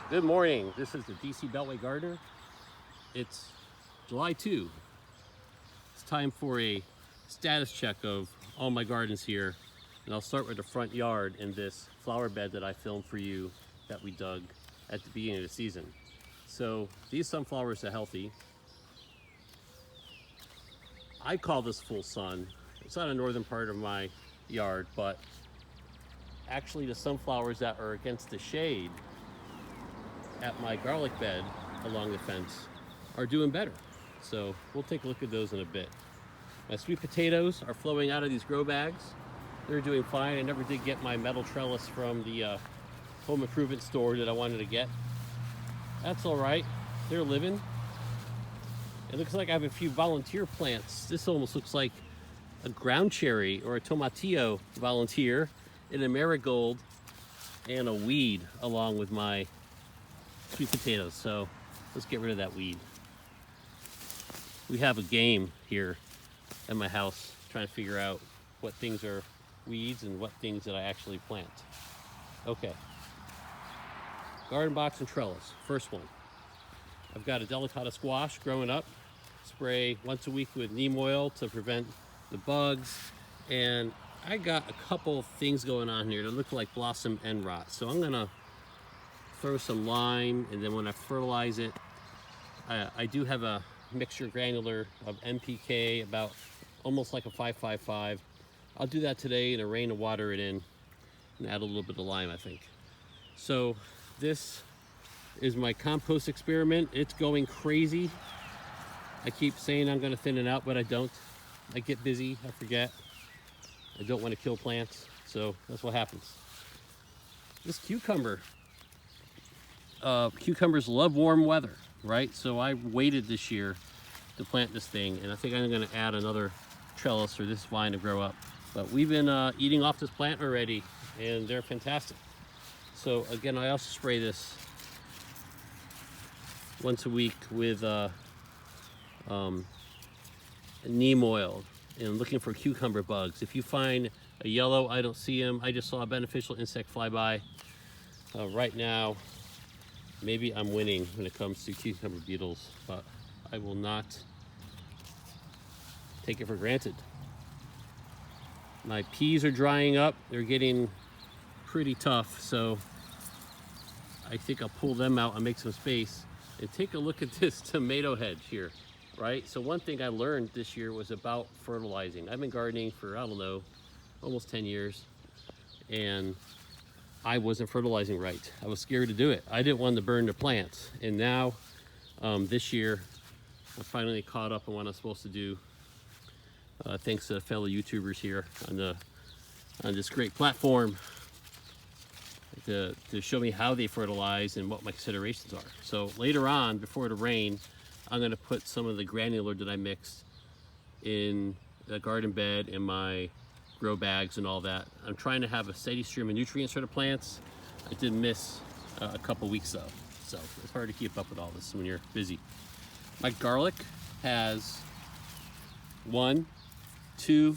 Good morning. This is the DC Beltway Gardener. It's July 2. It's time for a status check of all my gardens here. And I'll start with the front yard in this flower bed that I filmed for you that we dug at the beginning of the season. So these sunflowers are healthy. I call this full sun. It's not a northern part of my yard, but actually the sunflowers that are against the shade at my garlic bed along the fence are doing better. So we'll take a look at those in a bit. My sweet potatoes are flowing out of these grow bags. They're doing fine. I never did get my metal trellis from the home improvement store that I wanted to get. That's all right. They're living. It looks like I have a few volunteer plants. This almost looks like a ground cherry or a tomatillo volunteer, and a marigold and a weed along with my sweet potatoes. So let's get rid of that weed. We have a game here at my house trying to figure out what things are weeds and what things that I actually plant. Okay. Garden box and trellis. First one. I've got a delicata squash growing up. Spray once a week with neem oil to prevent the bugs. And I got a couple things going on here that look like blossom end rot. So I'm gonna throw some lime, and then when I fertilize it, I do have a mixture granular of NPK, about almost like a 5-5-5. I'll do that today in a rain and water it in and add a little bit of lime, I think. So this is my compost experiment. It's going crazy. I keep saying I'm gonna thin it out, but I don't. I get busy, I forget. I don't want to kill plants, so that's what happens. This cucumbers love warm weather, right? So I waited this year to plant this thing, and I think I'm gonna add another trellis for this vine to grow up. But we've been eating off this plant already, and they're fantastic. So again, I also spray this once a week with neem oil, and looking for cucumber bugs. If you find a yellow, I don't see them. I just saw a beneficial insect flyby. Right now, maybe I'm winning when it comes to cucumber beetles, but I will not take it for granted. My peas are drying up. They're getting pretty tough, so I think I'll pull them out and make some space. And take a look at this tomato hedge here, right? So one thing I learned this year was about fertilizing. I've been gardening for, I don't know, almost 10 years, and I wasn't fertilizing right. I was scared to do it. I didn't want to burn the plants. And now, this year, I finally caught up on what I'm supposed to do, thanks to fellow YouTubers here on this great platform to show me how they fertilize and what my considerations are. So later on, before the rain, I'm gonna put some of the granular that I mixed in the garden bed in my grow bags and all that. I'm trying to have a steady stream of nutrients for the plants. I did miss a couple weeks though, so it's hard to keep up with all this when you're busy. My garlic has 1, 2,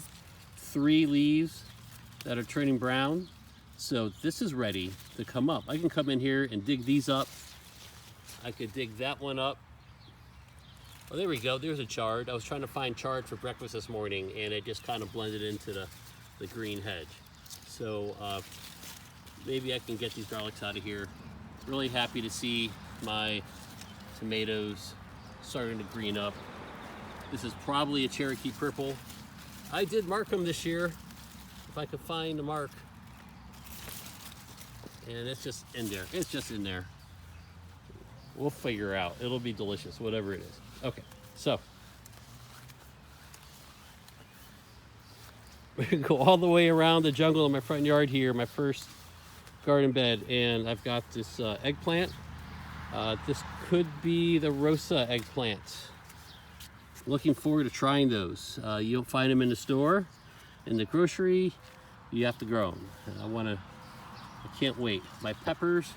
3 leaves that are turning brown. So this is ready to come up. I can come in here and dig these up. I could dig that one up. Oh, there we go, there's a chard. I was trying to find chard for breakfast this morning, and it just kind of blended into the green hedge. So maybe I can get these garlics out of here. Really happy to see my tomatoes starting to green up. This is probably a Cherokee purple. I did mark them this year, if I could find the mark. And it's just in there, it's just in there. We'll figure out, it'll be delicious, whatever it is. Okay, so we can go all the way around the jungle in my front yard here, my first garden bed, and I've got this eggplant. This could be the Rosa eggplant. Looking forward to trying those. You don't find them in the store, in the grocery. You have to grow them. I can't wait. My peppers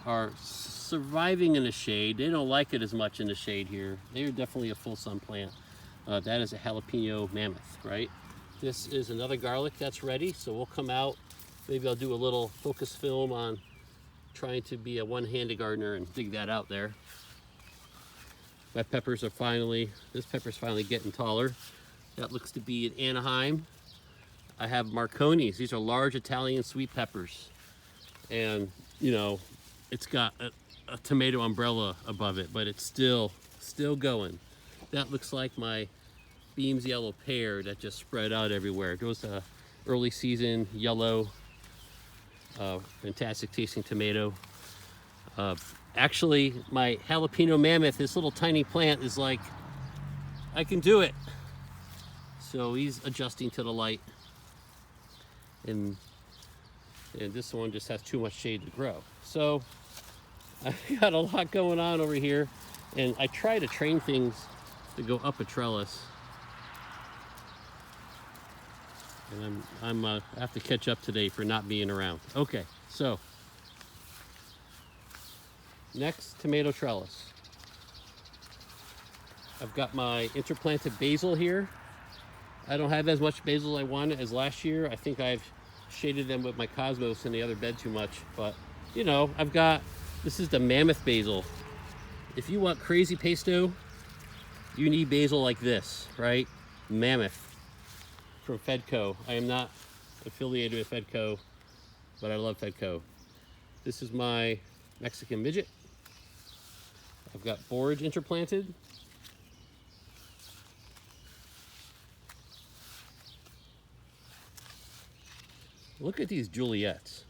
are surviving in the shade. They don't like it as much in the shade here. They are definitely a full sun plant. That is a jalapeno mammoth, right? This is another garlic that's ready, so we'll come out. Maybe I'll do a little focus film on trying to be a one-handed gardener and dig that out there. My peppers are finally, this pepper's finally getting taller. That looks to be an Anaheim. I have Marconis. These are large Italian sweet peppers. And, you know, it's got a tomato umbrella above it, but it's still going. That looks like my Beams yellow pear that just spread out everywhere. It was a early season yellow, fantastic tasting tomato. Actually, my jalapeno mammoth, this little tiny plant, is like, I can do it. So he's adjusting to the light. And this one just has too much shade to grow. So I've got a lot going on over here, and I try to train things to go up a trellis. And I have to catch up today for not being around. Okay, so next, tomato trellis. I've got my interplanted basil here. I don't have as much basil as I wanted as last year. I think I've shaded them with my cosmos in the other bed too much, but you know, this is the Mammoth Basil. If you want crazy pesto, you need basil like this, right? Mammoth from Fedco. I am not affiliated with Fedco, but I love Fedco. This is my Mexican midget. I've got borage interplanted. Look at these Juliets.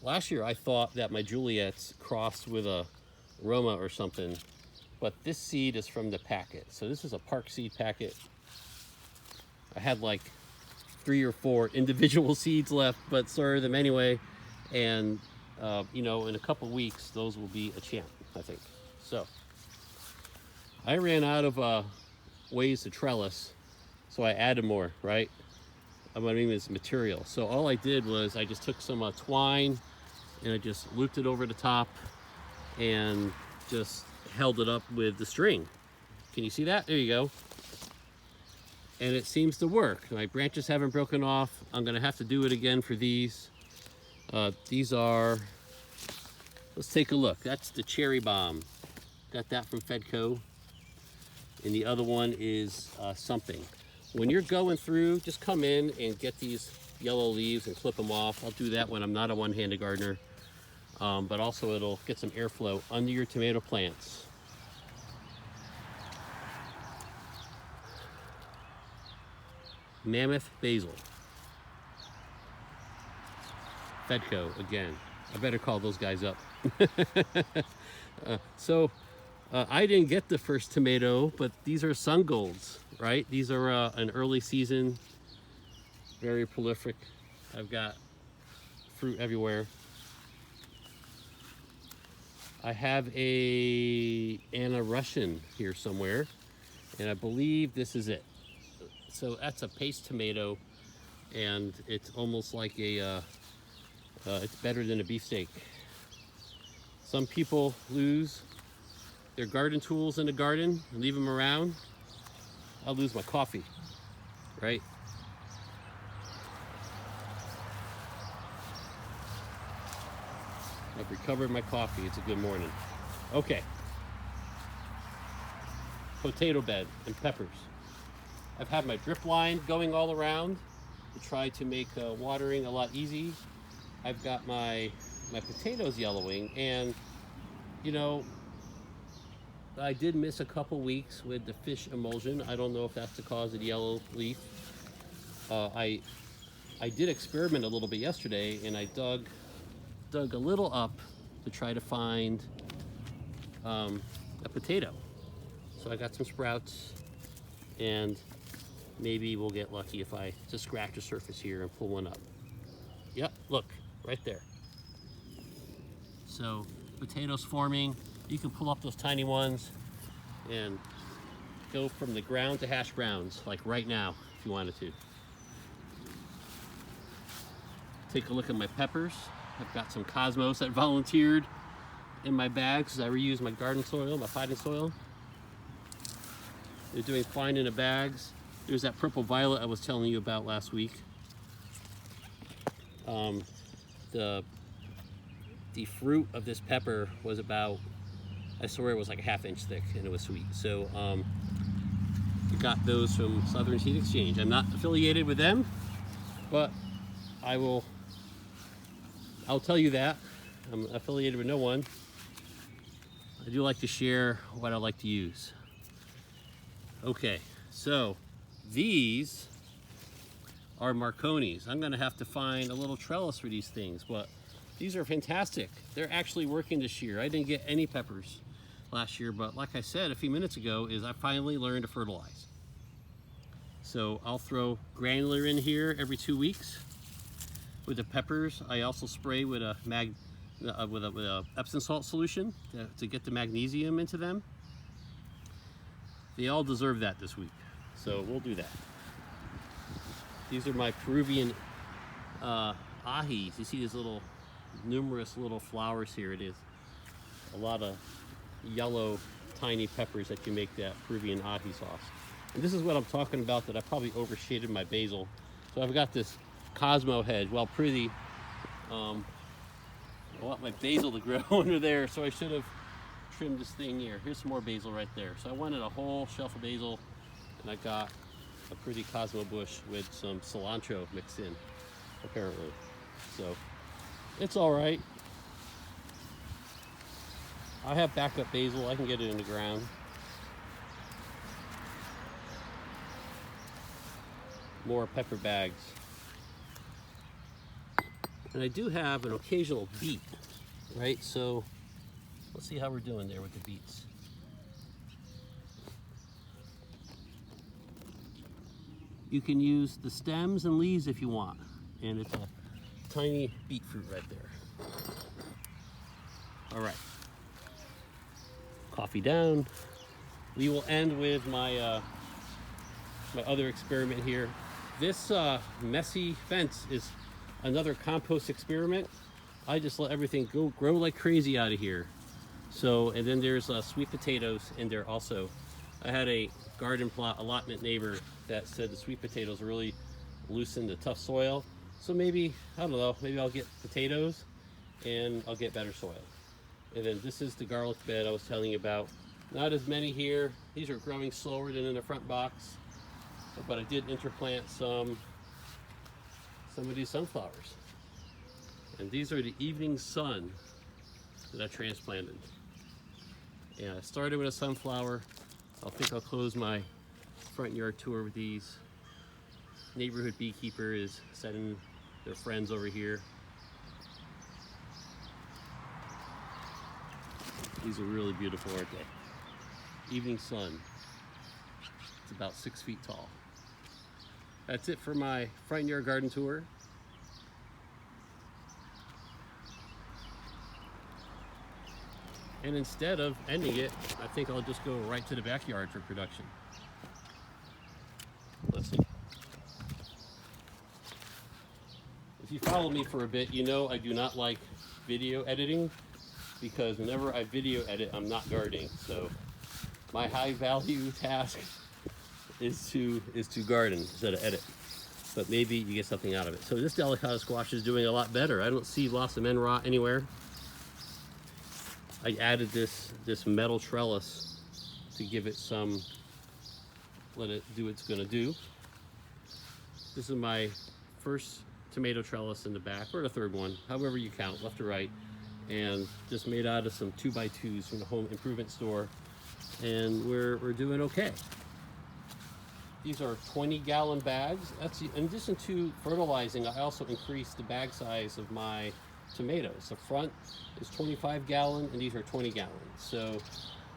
Last year I thought that my Juliets crossed with a Roma or something, but this seed is from the packet. So this is a Park seed packet. I had like 3 or 4 individual seeds left, but sorted them anyway. And you know, in a couple weeks, those will be a champ, I think. So I ran out of ways to trellis, so I added more, right? I mean, it's material. So all I did was I just took some twine and I just looped it over the top and just held it up with the string. Can you see that? There you go. And it seems to work. My branches haven't broken off. I'm gonna have to do it again for these. These are, let's take a look. That's the cherry bomb. Got that from Fedco. And the other one is something. When you're going through, just come in and get these yellow leaves and clip them off. I'll do that when I'm not a one-handed gardener. But also it'll get some airflow under your tomato plants. Mammoth Basil. Fedco again. I better call those guys up. I didn't get the first tomato, but these are sun golds, right? These are an early season, very prolific. I've got fruit everywhere. I have a Anna Russian here somewhere, and I believe this is it. So that's a paste tomato, and it's almost like it's better than a beefsteak. Some people lose their garden tools in the garden and leave them around. I'll lose my coffee, right? I've recovered my coffee. It's a good morning. Okay. Potato bed and peppers. I've had my drip line going all around to try to make watering a lot easy. I've got my potatoes yellowing, and you know, I did miss a couple weeks with the fish emulsion. I don't know if that's the cause of the yellow leaf. I did experiment a little bit yesterday, and I dug a little up to try to find a potato. So I got some sprouts, and maybe we'll get lucky if I just scratch the surface here and pull one up. Yep, look, right there. So potatoes forming. You can pull up those tiny ones and go from the ground to hash browns, like right now, if you wanted to. Take a look at my peppers. I've got some cosmos that volunteered in my bags because I reuse my garden soil, my potting soil. They're doing fine in the bags. There's that purple violet I was telling you about last week. the fruit of this pepper was about, I swear it was like a ½ inch thick, and it was sweet. So I got those from Southern Seed Exchange. I'm not affiliated with them, but I'll tell you that I'm affiliated with no one. I do like to share what I like to use. Okay, so these are Marconis. I'm gonna have to find a little trellis for these things, but these are fantastic. They're actually working this year. I didn't get any peppers last year, but like I said a few minutes ago, I finally learned to fertilize. So I'll throw granular in here every 2 weeks with the peppers. I also spray with a Epsom salt solution to get the magnesium into them. They all deserve that this week, so we'll do that. These are my Peruvian ahis. You see these numerous little flowers here. It is a lot of yellow tiny peppers that can make that Peruvian ahi sauce. And this is what I'm talking about, that I probably overshaded my basil. So I've got this Cosmo hedge, well, pretty. I want my basil to grow under there, so I should have trimmed this thing here. Here's some more basil right there. So I wanted a whole shelf of basil, and I got a pretty Cosmo bush with some cilantro mixed in, apparently. So it's all right. I have backup basil. I can get it in the ground. More pepper bags. And I do have an occasional beet, right? So let's see how we're doing there with the beets. You can use the stems and leaves if you want. And it's a tiny beet fruit right there. All right. Coffee down. We will end with my my other experiment here. This messy fence is another compost experiment. I just let everything grow like crazy out of here. So, and then there's sweet potatoes in there also. I had a garden plot allotment neighbor that said the sweet potatoes really loosen the tough soil. So maybe, I don't know, maybe I'll get potatoes and I'll get better soil. And then this is the garlic bed I was telling you about. Not as many here. These are growing slower than in the front box. But I did interplant some of these sunflowers. And these are the evening sun that I transplanted. And I started with a sunflower. I think I'll close my front yard tour with these. Neighborhood beekeeper is sending their friends over here. These are really beautiful, aren't they? Evening sun. It's about 6 feet tall. That's it for my front yard garden tour. And instead of ending it, I think I'll just go right to the backyard for production. Let's see. If you follow me for a bit, you know I do not like video editing, because whenever I video edit, I'm not gardening. So my high value task is to garden instead of edit. But maybe you get something out of it. So this delicata squash is doing a lot better. I don't see blossom end rot anywhere. I added this metal trellis to give it some, let it do what it's gonna do. This is my first tomato trellis in the back, or the third one, however you count, left or right. And just made out of some 2x2s from the home improvement store. And we're doing okay. These are 20-gallon bags. That's, in addition to fertilizing, I also increased the bag size of my tomatoes. The front is 25-gallon and these are 20-gallon. So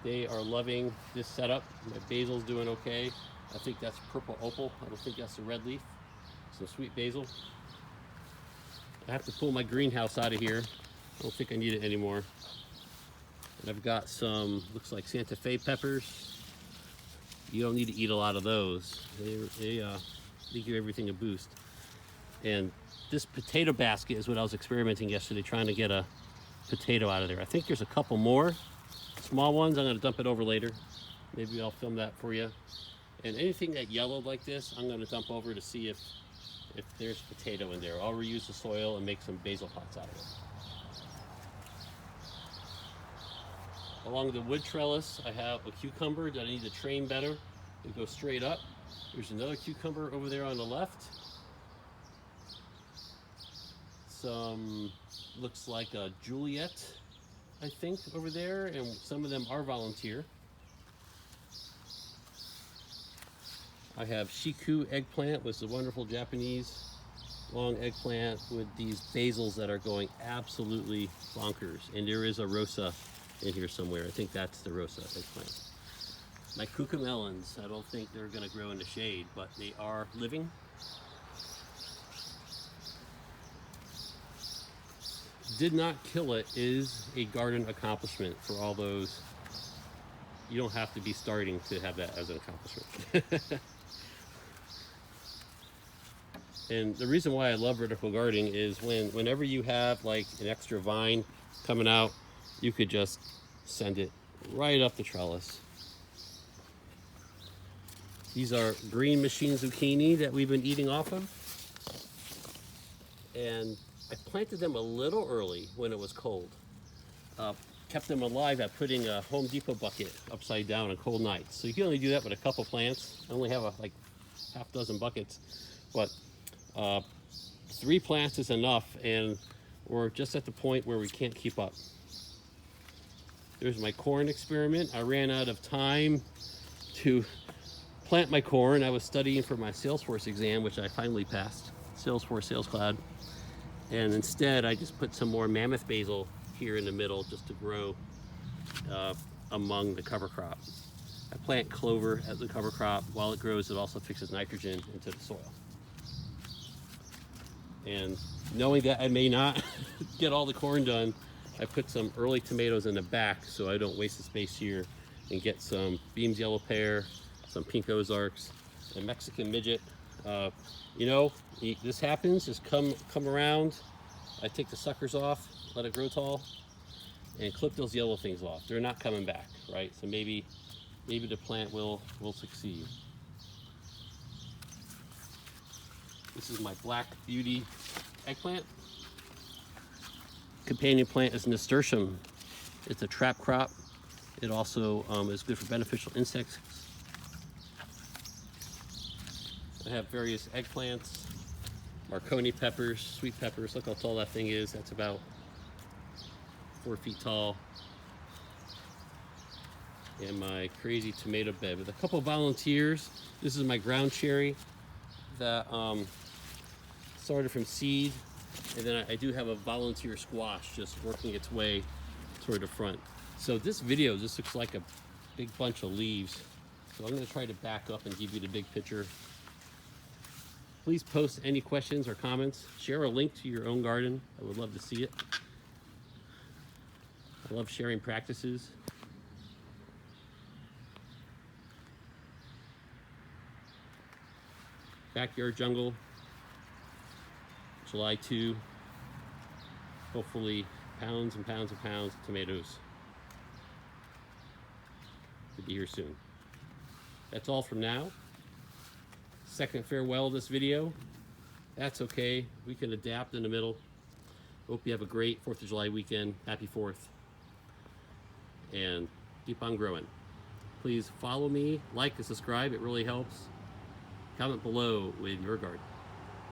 they are loving this setup. My basil's doing okay. I think that's purple opal. I don't think that's a red leaf. Some sweet basil. I have to pull my greenhouse out of here. I don't think I need it anymore. And I've got some, looks like Santa Fe peppers. You don't need to eat a lot of those. They give everything a boost. And this potato basket is what I was experimenting yesterday, trying to get a potato out of there. I think there's a couple more small ones. I'm gonna dump it over later. Maybe I'll film that for you. And anything that yellowed like this, I'm gonna dump over to see if if there's potato in there. I'll reuse the soil and make some basil pots out of it. Along the wood trellis, I have a cucumber that I need to train better to go straight up. There's another cucumber over there on the left. Some looks like a Juliet, I think, over there, and some of them are volunteer. I have Shiku eggplant, which is a wonderful Japanese long eggplant with these basils that are going absolutely bonkers. And there is a Rosa in here somewhere. I think that's the Rosa eggplant. My cucamelons, I don't think they're going to grow in the shade, but they are living. Did not kill it is a garden accomplishment for all those. You don't have to be starting to have that as an accomplishment. And the reason why I love vertical gardening is whenever you have like an extra vine coming out, you could just send it right up the trellis. These are green machine zucchini that we've been eating off of. And I planted them a little early when it was cold. Kept them alive by putting a Home Depot bucket upside down on cold nights. So you can only do that with a couple plants. I only have like half dozen buckets, but 3 plants is enough, and we're just at the point where we can't keep up. There's my corn experiment. I ran out of time to plant my corn. I was studying for my Salesforce exam, which I finally passed, Salesforce Sales Cloud. And instead, I just put some more Mammoth Basil here in the middle just to grow among the cover crop. I plant clover as a cover crop. While it grows, it also fixes nitrogen into the soil. And knowing that I may not get all the corn done, I put some early tomatoes in the back so I don't waste the space here, and get some Beams yellow pear, some pink Ozarks, a Mexican midget. You know, this happens, just come around. I take the suckers off, let it grow tall, and clip those yellow things off. They're not coming back, right? So maybe the plant will succeed. This is my Black Beauty eggplant. Companion plant is nasturtium. It's a trap crop. It also is good for beneficial insects. I have various eggplants, Marconi peppers, sweet peppers. Look how tall that thing is. That's about 4 feet tall. And my crazy tomato bed with a couple volunteers. This is my ground cherry that started from seed, and then I do have a volunteer squash just working its way toward the front. So this video just looks like a big bunch of leaves. So I'm going to try to back up and give you the big picture. Please post any questions or comments. Share a link to your own garden. I would love to see it. I love sharing practices. Backyard jungle, July 2. Hopefully pounds and pounds and pounds of tomatoes to be here soon. That's all from now. Second farewell of this video. That's okay. We can adapt in the middle. Hope you have a great 4th of July weekend. Happy 4th. And keep on growing. Please follow me, like and subscribe. It really helps. Comment below with your garden.